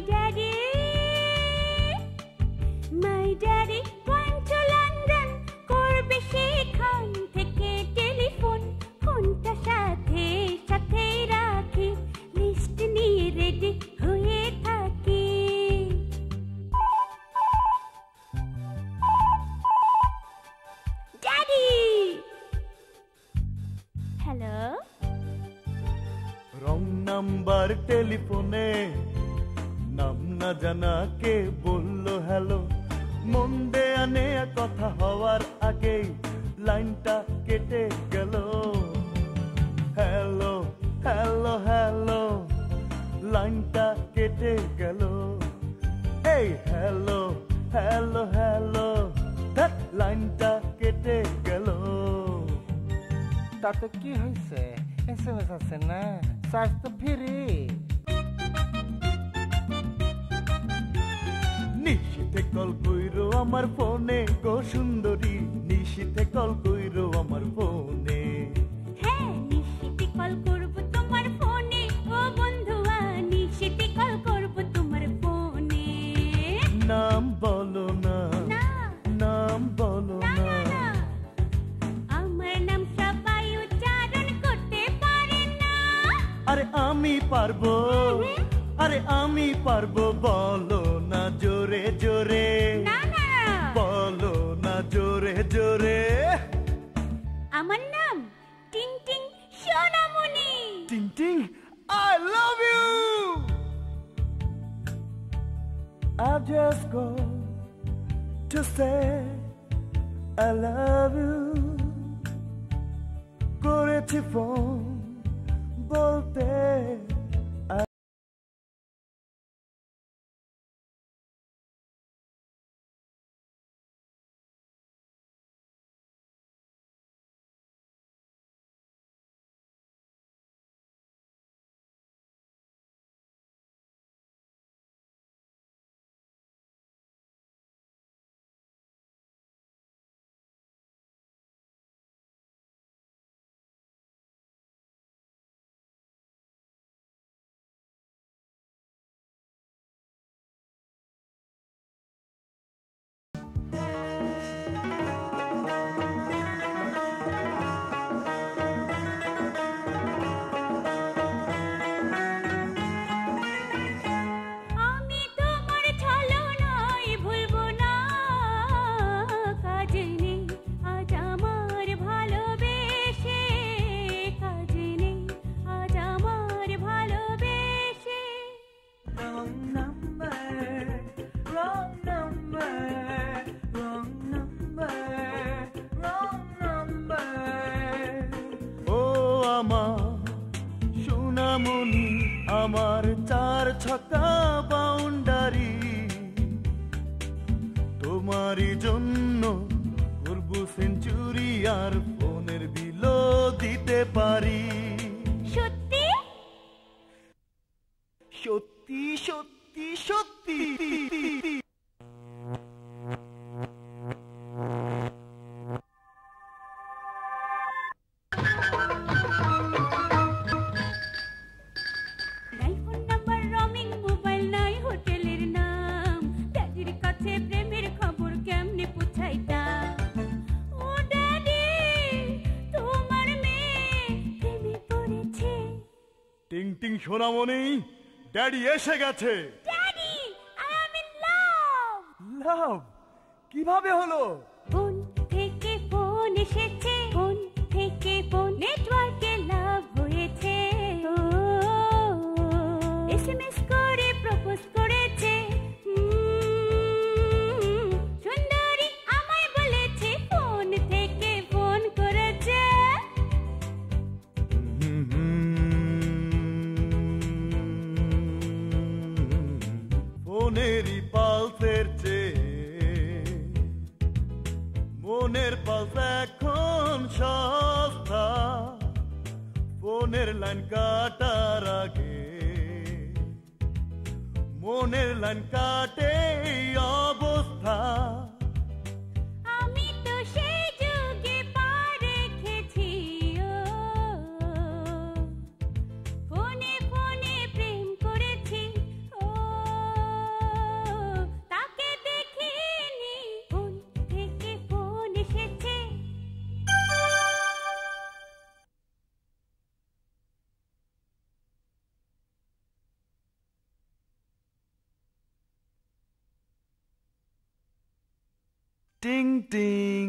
daddy, my daddy went to London. করবে সেখান থেকে টেলিফোন, ফোনটা সাথে সাথে রাখি, লিস্ট নিয়ে রেডি হয়ে থাকি। Daddy, hello. রং নাম্বার টেলিফোনে, নাম না জানা কে বললো হ্যালো। মন দেয়া নেয়া কথা হওয়ার আগেই লাইনটা কেটে গেল। হ্যালো হ্যালো হ্যালো, লাইনটা কেটে গেল। এই হ্যালো হ্যালো হ্যালো, লাইনটা কেটে গেল। তাতে কি হয়েছে? এসএমএস আছে না, চার্জ তো ফ্রি। নিশীথে কল কইরো আমার ফোনে গো সুন্দরী, নিশীথে কল কইরো আমার ফোনে। হ্যাঁ, নিশীথে কল করব তোমার ফোনে ও বন্ধুয়া, নিশীথে কল করব তোমার ফোনে। নাম বলো না, না নাম বলো না না। না, আমার নাম সবাই উচ্চারণ করতে পারে না। আরে আমি পারবো, আরে আমি পারবো, বলো না জোরে জোরে। না না, বলো না জোরে জোরে। আমার নাম টিং টিং সোনামণি। টিং টিং, I love you. I just go to say I love you. করেছি ফোন বলতে আমি তোমার ছলনায় ভুলবো না, কাজে নেই আজ আমার ভালোবেসে, কাজে নেই আজ আমার ভালোবেসে। Wrong number, wrong number, wrong number, wrong number. ও আমার সোনামণি, আমার চার ছক্কা বাউন্ডারি, তোমারই জন্য করবো সেঞ্চুরি, আর ফোনের বিলও দিতে পারি। সত্যি সত্যি সত্যি সত্যি। নাই ফোন নাম্বার, রমিং মোবাইল নাই হোটেলের নাম, ড্যাডির কাছে প্রেমের খবর কেমনে পৌঁছাইতাম। ও ড্যাডি, তোমার মেয়ে প্রেমে পড়েছে। টিং টিং সোনামণি, ড্যাডি এসে গেছে। Daddy, I am in love. Love কিভাবে হলো? ফোন থেকে ফোন এসেছে, ফোন থেকে ফোন, নেটওয়ার্কে লাভ হয়েছে। এসএমএস করে প্রপোজ করেছে। সুন্দরী আমায় বলেছে ফোন থেকে ফোন করেছে। ফোনেরই পালসের চেয়ে মনের পালস এখন সস্তা। ফোনের লাইন কাটার আগে মনের লাইন কাটে এই অবস্থা। আমি তো সেই যুগে পা রেখেছি, ফোনে ফোনে প্রেম করেছি। ও টিং টিং